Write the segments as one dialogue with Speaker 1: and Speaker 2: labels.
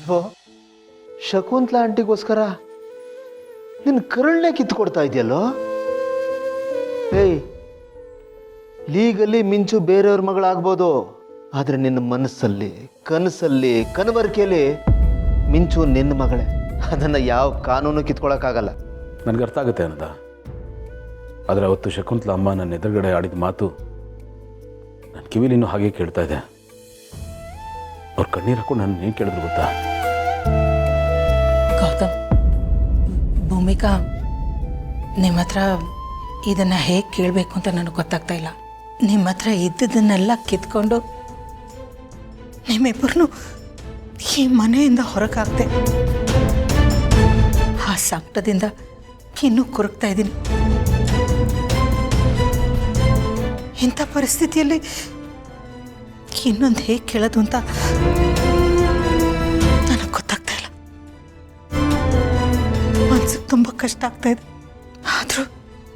Speaker 1: ಅಲ್ವೋ ಶಕುಂತ್ಲಾ ಆಂಟಿಗೋಸ್ಕರ ನಿನ್ನ ಕರುಳನ್ನೇ ಕಿತ್ಕೊಡ್ತಾ ಇದೆಯಲ್ಲೋ. ಏಯ್, ಲೀಗಲ್ಲಿ ಮಿಂಚು ಬೇರೆಯವ್ರ ಮಗಳಾಗ್ಬೋದು, ಆದರೆ ನಿನ್ನ ಮನಸ್ಸಲ್ಲಿ, ಕನಸಲ್ಲಿ, ಕನವರಿಕೆಯಲ್ಲಿ ಮಿಂಚು ನಿನ್ನ ಮಗಳೇ. ಅದನ್ನು ಯಾವ ಕಾನೂನು ಕಿತ್ಕೊಳಕ್ಕಾಗಲ್ಲ.
Speaker 2: ನನಗೆ ಅರ್ಥ ಆಗುತ್ತೆ ಅನ್ನದ. ಆದರೆ ಅವತ್ತು ಶಕುಂತ್ಲಾ ಅಮ್ಮ ನನ್ನ ಎದುರುಗಡೆ ಆಡಿದ ಮಾತು ನನ್ನ ಕಿವಿಲಿ ಇನ್ನೂ ಹಾಗೆ ಕೇಳ್ತಾ ಇದೆ. ಅವ್ರು ಕಣ್ಣೀರು ಹಾಕೊಂಡು ನನ್ನ ಏನು ಕೇಳಿದ್ರು ಗೊತ್ತಾ?
Speaker 3: ಗೌತಮ್, ಭೂಮಿಕಾ ನಿಮ್ಮ ಹತ್ರ ಇದನ್ನು ಹೇಗೆ ಕೇಳಬೇಕು ಅಂತ ನನಗೆ ಗೊತ್ತಾಗ್ತಾ ಇಲ್ಲ. ನಿಮ್ಮ ಹತ್ರ ಇದ್ದದನ್ನೆಲ್ಲ ಕಿತ್ಕೊಂಡು ನಿಮ್ಮಿಬ್ಬರನ್ನು ಈ ಮನೆಯಿಂದ ಹೊರಗಾಗ್ದೆ. ಆ ಸಂಕಟದಿಂದ ಇನ್ನೂ ಕೊರಗ್ತಾ ಇದ್ದೀನಿ. ಇಂಥ ಪರಿಸ್ಥಿತಿಯಲ್ಲಿ ಇನ್ನೊಂದು ಹೇಗೆ ಕೇಳೋದು ಅಂತ ನನಗೆ ಗೊತ್ತಾಗ್ತಾ ಇಲ್ಲ. ಮನ್ಸಿಗೆ ತುಂಬ ಕಷ್ಟ ಆಗ್ತಾ ಇದೆ. ಆದರೂ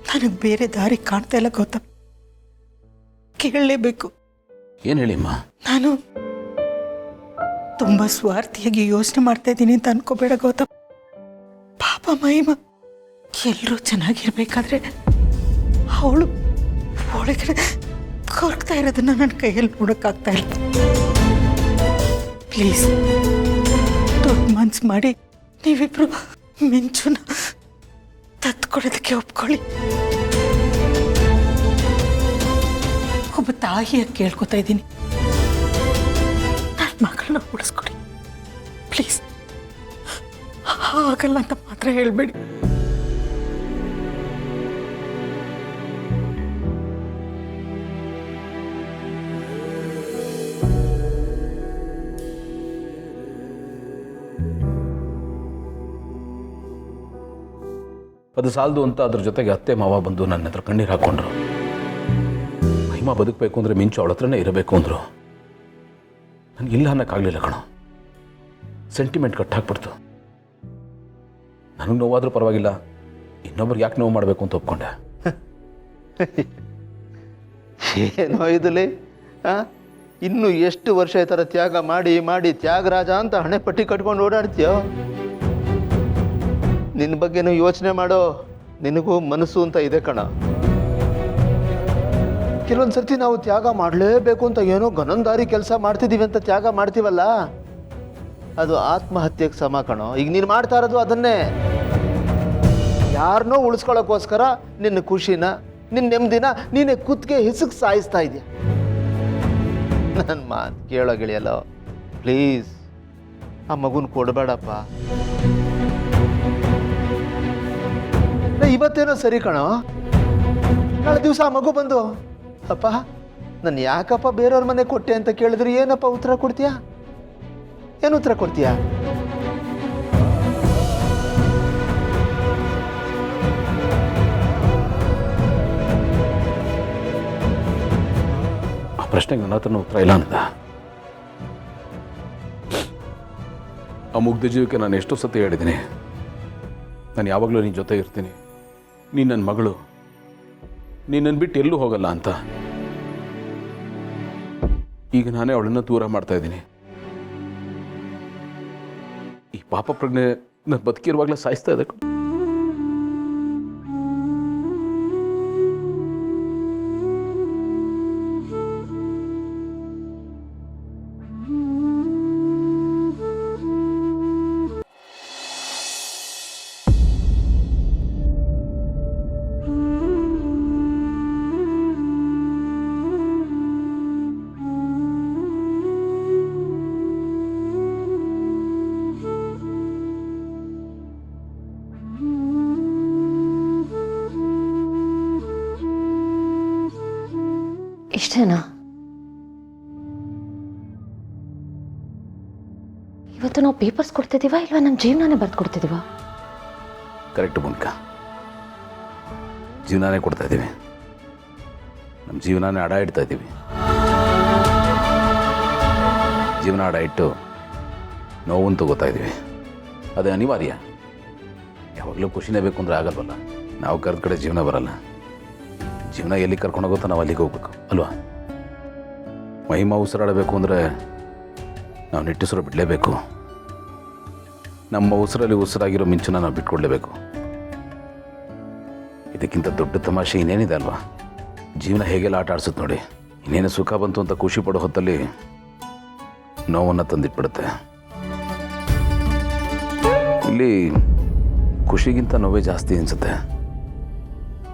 Speaker 3: ನನಗೆ ಬೇರೆ ದಾರಿ ಕಾಣ್ತಾ ಇಲ್ಲ ಗೌತಮ್. ಕೇಳಲೇಬೇಕು.
Speaker 2: ಏನು ಹೇಳಿಮ್ಮ?
Speaker 3: ನಾನು ತುಂಬ ಸ್ವಾರ್ಥಿಯಾಗಿ ಯೋಚನೆ ಮಾಡ್ತಾ ಇದ್ದೀನಿ ಅಂತ ಅನ್ಕೋಬೇಡ ಗೌತಮ್. ಪಾಪ ಮಹಿಮ ಎಲ್ಲರೂ ಚೆನ್ನಾಗಿರ್ಬೇಕಾದ್ರೆ ಅವಳು ಒಳಗಡೆ ಕೊರಗ್ತಾ ಇರೋದನ್ನ ನನ್ನ ಕೈಯಲ್ಲಿ ನೋಡೋಕ್ಕಾಗ್ತಾ ಇಲ್ಲ. ಪ್ಲೀಸ್ ದೊಡ್ಡ ಮನ್ಸು ಮಾಡಿ ನೀವಿಬ್ರು ಮಿಂಚುನ ತತ್ಕೊಡೋದಕ್ಕೆ ಒಪ್ಕೊಳ್ಳಿ. ಒಬ್ಬ ತಾಯಿಯಾಗಿ ಕೇಳ್ಕೊತಾ ಇದ್ದೀನಿ, ನನ್ನ ಮಗಳನ್ನ ಉಳಿಸ್ಕೊಡಿ ಪ್ಲೀಸ್. ಆಗಲ್ಲ ಅಂತ ಮಾತ್ರ ಹೇಳ್ಬೇಡಿ.
Speaker 2: ಅದು ಸಾಲದು ಅಂತ ಅದ್ರ ಜೊತೆಗೆ ಅತ್ತೆ ಮಾವ ಬಂದು ನನ್ನ ಹತ್ರ ಕಣ್ಣೀರು ಹಾಕ್ಕೊಂಡ್ರು. ಮಹಿಮಾ ಬದುಕಬೇಕು ಅಂದರೆ ಮಿಂಚು ಅವಳ ಹತ್ರನೇ ಇರಬೇಕು ಅಂದರು. ನನಗಿಲ್ಲ ಅನ್ನೋಕ್ಕಾಗಲಿಲ್ಲ ಕಣೋ. ಸೆಂಟಿಮೆಂಟ್ ಕಟ್ಟಾಕ್ಬಿಡ್ತು. ನನಗೆ ನೋವಾದರೂ ಪರವಾಗಿಲ್ಲ, ಇನ್ನೊಬ್ರಿಗೆ ಯಾಕೆ ನೋವು ಮಾಡಬೇಕು ಅಂತ ಒಪ್ಕೊಂಡೆ.
Speaker 1: ಏನೋ ಇದಲಿ ಇನ್ನು ಎಷ್ಟು ವರ್ಷ ಈ ಥರ ತ್ಯಾಗ ಮಾಡಿ ಮಾಡಿ ತ್ಯಾಗರಾಜ ಅಂತ ಹಣೆ ಪಟ್ಟಿ ಕಟ್ಕೊಂಡು ಓಡಾಡ್ತೀಯೋ? ನಿನ್ನ ಬಗ್ಗೆನೂ ಯೋಚನೆ ಮಾಡೋ. ನಿನಗೂ ಮನಸ್ಸು ಅಂತ ಇದೆ ಕಣ. ಕೆಲವೊಂದು ಸರ್ತಿ ನಾವು ತ್ಯಾಗ ಮಾಡಲೇಬೇಕು ಅಂತ ಏನೋ ಗನಂದಾರಿ ಕೆಲಸ ಮಾಡ್ತಿದ್ದೀವಿ ಅಂತ ತ್ಯಾಗ ಮಾಡ್ತೀವಲ್ಲ, ಅದು ಆತ್ಮಹತ್ಯೆಗೆ ಸಮ ಕಣೋ. ಈಗ ನೀನು ಮಾಡ್ತಾ ಇರೋದು ಅದನ್ನೇ. ಯಾರನ್ನೋ ಉಳಿಸ್ಕೊಳ್ಳೋಕ್ಕೋಸ್ಕರ ನಿನ್ನ ಖುಷಿನ, ನಿನ್ನ ನೆಮ್ಮದಿನ ನೀನೇ ಕುತ್ತಿಗೆ ಹಿಸುಕ್ ಸಾಯಿಸ್ತಾ ಇದೆಯಾ. ನನ್ನ ಮಾತು ಕೇಳೋ ಗೆಳೆಯಲ್ಲ, ಪ್ಲೀಸ್ ಆ ಮಗುನ ಕೊಡಬೇಡಪ್ಪ. ಇವತ್ತೇನೋ ಸರಿ ಕಣೋ, ನಾಳೆ ದಿವಸ ಆ ಮಗು ಬಂದು ಅಪ್ಪ ನಾನು ಯಾಕಪ್ಪ ಬೇರೆಯವ್ರ ಮನೆ ಕೊಟ್ಟೆ ಅಂತ ಕೇಳಿದ್ರೆ ಏನಪ್ಪ ಉತ್ತರ ಕೊಡ್ತೀಯಾ? ಏನು ಉತ್ತರ ಕೊಡ್ತೀಯಾ?
Speaker 2: ಆ ಪ್ರಶ್ನೆಗೆ ನನ್ನ ಹತ್ರನೂ ಉತ್ತರ ಇಲ್ಲ ಅನ್ನದ. ಆ ಮುಗ್ಧ ಜೀವಕ್ಕೆ ನಾನು ಎಷ್ಟೋ ಸತಿ ಹೇಳಿದ್ದೀನಿ, ನಾನು ಯಾವಾಗಲೂ ನಿನ್ನ ಜೊತೆ ಇರ್ತೀನಿ, ನೀನು ನನ್ನ ಮಗಳು, ನೀನನ್ನು ಬಿಟ್ಟು ಎಲ್ಲೂ ಹೋಗಲ್ಲ ಅಂತ. ಈಗ ನಾನೇ ಅವಳನ್ನು ದೂರ ಮಾಡ್ತಾ ಇದ್ದೀನಿ. ಈ ಪಾಪ ಪ್ರಜ್ಞೆ ನಾನು ಬದುಕಿರುವಾಗಲೇ ಸಾಯಿಸ್ತಾ ಇದೆ.
Speaker 4: ಇಷ್ಟೇನಾ? ಇವತ್ತು ನಾವು ಪೇಪರ್ಸ್ ಕೊಡ್ತಿದ್ದೀವಾ ಇಲ್ವಾ ನಮ್ಮ ಜೀವನನೇ ಬರ್ದು ಕೊಡ್ತಿದ್ದೀವಾ?
Speaker 2: ಕರೆಕ್ಟ್ ಭೂಮಿಕಾ, ಜೀವನನೇ ಕೊಡ್ತಾ ಇದ್ದೀವಿ. ನಮ್ಮ ಜೀವನನೇ ಅಡ ಇಡ್ತಾ ಇದ್ದೀವಿ. ಜೀವನ ಅಡ ಇಟ್ಟು ನೋವಂತೂ ಗೊತ್ತಾ ಇದ್ದೀವಿ. ಅದೇ ಅನಿವಾರ್ಯ. ಯಾವಾಗಲೂ ಖುಷಿನೇ ಬೇಕು ಅಂದರೆ ಆಗಲ್ವಲ್ಲ. ನಾವು ಕರೆದ ಕಡೆ ಜೀವನ ಬರಲ್ಲ. ಜೀವನ ಎಲ್ಲಿ ಕರ್ಕೊಂಡು ಹೋಗುತ್ತೋ ನಾವು ಅಲ್ಲಿಗೆ ಹೋಗ್ಬೇಕು ಅಲ್ವಾ? ಮಹಿಮಾ ಉಸಿರಾಡಬೇಕು ಅಂದರೆ ನಾವು ನಿಟ್ಟುಸಿರು ಬಿಡಲೇಬೇಕು. ನಮ್ಮ ಉಸಿರಲ್ಲಿ ಉಸಿರಾಗಿರೋ ಮಿಂಚನ್ನ ನಾವು ಬಿಟ್ಕೊಡ್ಲೇಬೇಕು. ಇದಕ್ಕಿಂತ ದೊಡ್ಡ ತಮಾಷೆ ಇನ್ನೇನಿದೆ ಅಲ್ವಾ? ಜೀವನ ಹೇಗೆಲ್ಲ ಆಟ ಆಡ್ಸುತ್ತೆ ನೋಡಿ. ಇನ್ನೇನು ಸುಖ ಬಂತು ಅಂತ ಖುಷಿ ಪಡೋ ಹೊತ್ತಲ್ಲಿ ನೋವನ್ನು ತಂದಿಟ್ಬಿಡುತ್ತೆ. ಇಲ್ಲಿ ಖುಷಿಗಿಂತ ನೋವೇ ಜಾಸ್ತಿ ಅನಿಸುತ್ತೆ.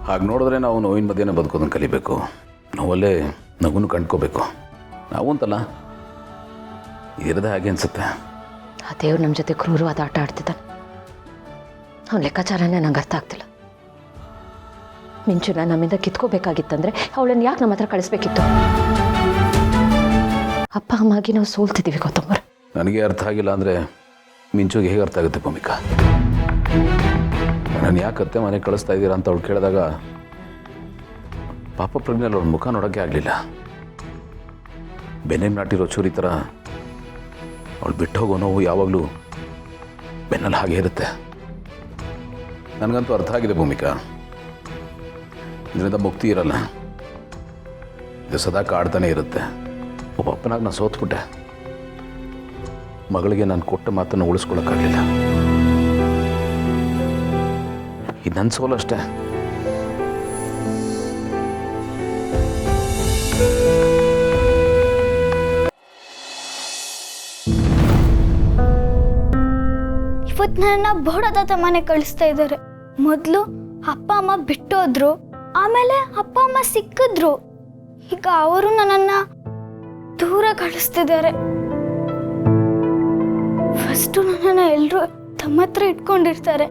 Speaker 2: ಹಾಗೆ ನೋಡಿದ್ರೆ ನಾವು ನೋವಿನ ಮಧ್ಯೆನೇ ಬದುಕೋದನ್ನು ಕಲಿಬೇಕು. ನೋವಲ್ಲೇ ನಗುನು ಕಂಡ್ಕೋಬೇಕು. ನಾವು ಅಂತಲ್ಲ, ಇರದೆ ಹಾಗೆ ಅನಿಸುತ್ತೆ.
Speaker 4: ಆ ದೇವ್ರು ನಮ್ಮ ಜೊತೆ ಕ್ರೂರವಾದ ಆಟ ಆಡ್ತಿದ್ದಾನೆ. ಅವ್ನ ಲೆಕ್ಕಾಚಾರನೇ ನಂಗೆ ಅರ್ಥ ಆಗ್ತಿಲ್ಲ. ಮಿಂಚುನ ನಮ್ಮಿಂದ ಕಿತ್ಕೋಬೇಕಾಗಿತ್ತಂದ್ರೆ ಅವಳನ್ನು ಯಾಕೆ ನಮ್ಮ ಹತ್ರ ಕಳಿಸ್ಬೇಕಿತ್ತು? ಅಪ್ಪ ಅಮ್ಮಾಗಿ ನಾವು ಸೋಲ್ತಿದ್ದೀವಿ ಗೌತಮರು.
Speaker 2: ನನಗೆ ಅರ್ಥ ಆಗಿಲ್ಲ ಅಂದರೆ ಮಿಂಚುಗೆ ಹೇಗೆ ಅರ್ಥ ಆಗುತ್ತೆ ಭೂಮಿಕಾ? ನಾನು ಯಾಕೆ ಅತ್ತೆ ಮನೆಗೆ ಕಳಿಸ್ತಾ ಇದ್ದೀರಾ ಅಂತ ಅವಳು ಕೇಳಿದಾಗ ಪಾಪ ಪ್ರಜ್ಞೆಯಲ್ಲಿ ಅವ್ಳ ಮುಖ ನೋಡೋಕ್ಕೆ ಆಗಲಿಲ್ಲ. ಬೆನ್ನೇನು ನಾಟಿರೋ ಚೂರಿ ಥರ ಅವಳು ಬಿಟ್ಟು ಹೋಗೋ ನೋವು ಯಾವಾಗಲೂ ಬೆನ್ನಲ್ಲಿ ಹಾಗೆ ಇರುತ್ತೆ. ನನಗಂತೂ ಅರ್ಥ ಆಗಿದೆ ಭೂಮಿಕಾ. ಇದರಿಂದ ಮುಕ್ತಿ ಇರಲ್ಲ. ಇದು ಸದಾ ಕಾಡ್ತಾನೆ ಇರುತ್ತೆ. ಒಬ್ಬ ಅಪ್ಪನಾಗ ನಾನು ಸೋತ್ಬಿಟ್ಟೆ. ಮಗಳಿಗೆ ನಾನು ಕೊಟ್ಟ ಮಾತನ್ನು ಉಳಿಸ್ಕೊಳ್ಳೋಕ್ಕಾಗಲಿಲ್ಲ. ಇದು ನನ್ನ ಸೋಲು ಅಷ್ಟೇ.
Speaker 5: ಇವತ್ತು ನನ್ನ ಬೋಡದಾತ ಮನೆ ಕಳಿಸ್ತಾ ಇದ್ದಾರೆ. ಮೊದಲು ಅಪ್ಪ ಅಮ್ಮ ಬಿಟ್ಟೋದ್ರು, ಆಮೇಲೆ ಅಪ್ಪ ಅಮ್ಮ ಸಿಕ್ಕಿದ್ರು. ಈಗ ಅವರು ನನ್ನನ್ನ ದೂರ ಕಳಿಸ್ತಿದ್ದಾರೆ. ಫಸ್ಟು ನನ್ನನ್ನು ಎಲ್ಲರೂ ತಮ್ಮ ಹತ್ರ ಇಟ್ಕೊಂಡಿರ್ತಾರೆ,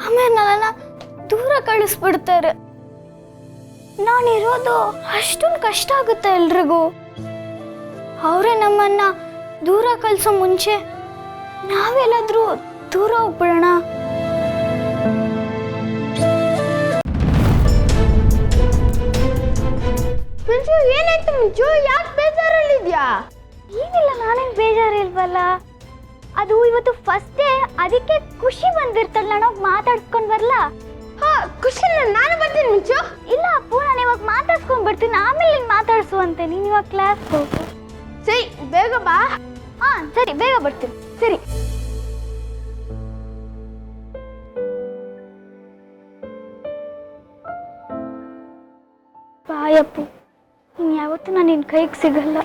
Speaker 5: ಆಮೇಲೆ ನನ್ನನ್ನು ದೂರ ಕಳಿಸ್ಬಿಡ್ತಾರೆ. ನಾನಿರೋದು ಅಷ್ಟೊಂದು ಕಷ್ಟ ಆಗುತ್ತೆ ಎಲ್ರಿಗೂ. ಅವರೇ ನಮ್ಮನ್ನ ದೂರ ಕಳಿಸೋ ಮುಂಚೆ ನಾವೆಲ್ಲಾದ್ರೂ ದೂರ ಹೋಗ್ಬಿಡೋಣ. ಮಿಂಚು, ಏನಾಯ್ತು ಮಿಂಚು? ಯಾಕೆ ಬೇಜಾರಲ್ಲಿದ್ಯಾ? ಏನಿಲ್ಲ, ನಾನೇನು ಬೇಜಾರಿಲ್ವಲ್ಲ. ಅದು ಇವತ್ತು ಫಸ್ಟ್ ಡೇ, ಅದಕ್ಕೆ ಖುಷಿ ಬಂದಿರ್ತಲ್ಲ. ನಾನು ಮಾತಾಡ್ಸ್ಕೊಂಡ್ ಬರ್ಲಾ? ಹಾ, ಖುಷಿ ನಾನು ಬರ್ತೀನಿ ಮಿಂಚು. ಇಲ್ಲ ಅಪ್ಪು, ನಾನು ಇವಾಗ ಮಾತಾಡ್ಸ್ಕೊಂಡ್ ಬರ್ತೀನಿ, ಆಮೇಲೆ ನೀನು ಮಾತಾಡ್ಸುವಂತೆ. ನೀನು ಇವಾಗ ಕ್ಲಾಸ್ ಹೋಗು. ಸರಿ, ಬೇಗ ಬಾ. ಹಾ ಸರಿ, ಬೇಗ ಬರ್ತೀನಿ. ಸರಿ. ಬಾಯಪ್ಪು, ಇನ್ಯಾವತ್ತೂ ನಾನು ನಿನ್ನ ಕೈಗೆ ಸಿಗಲ್ಲ.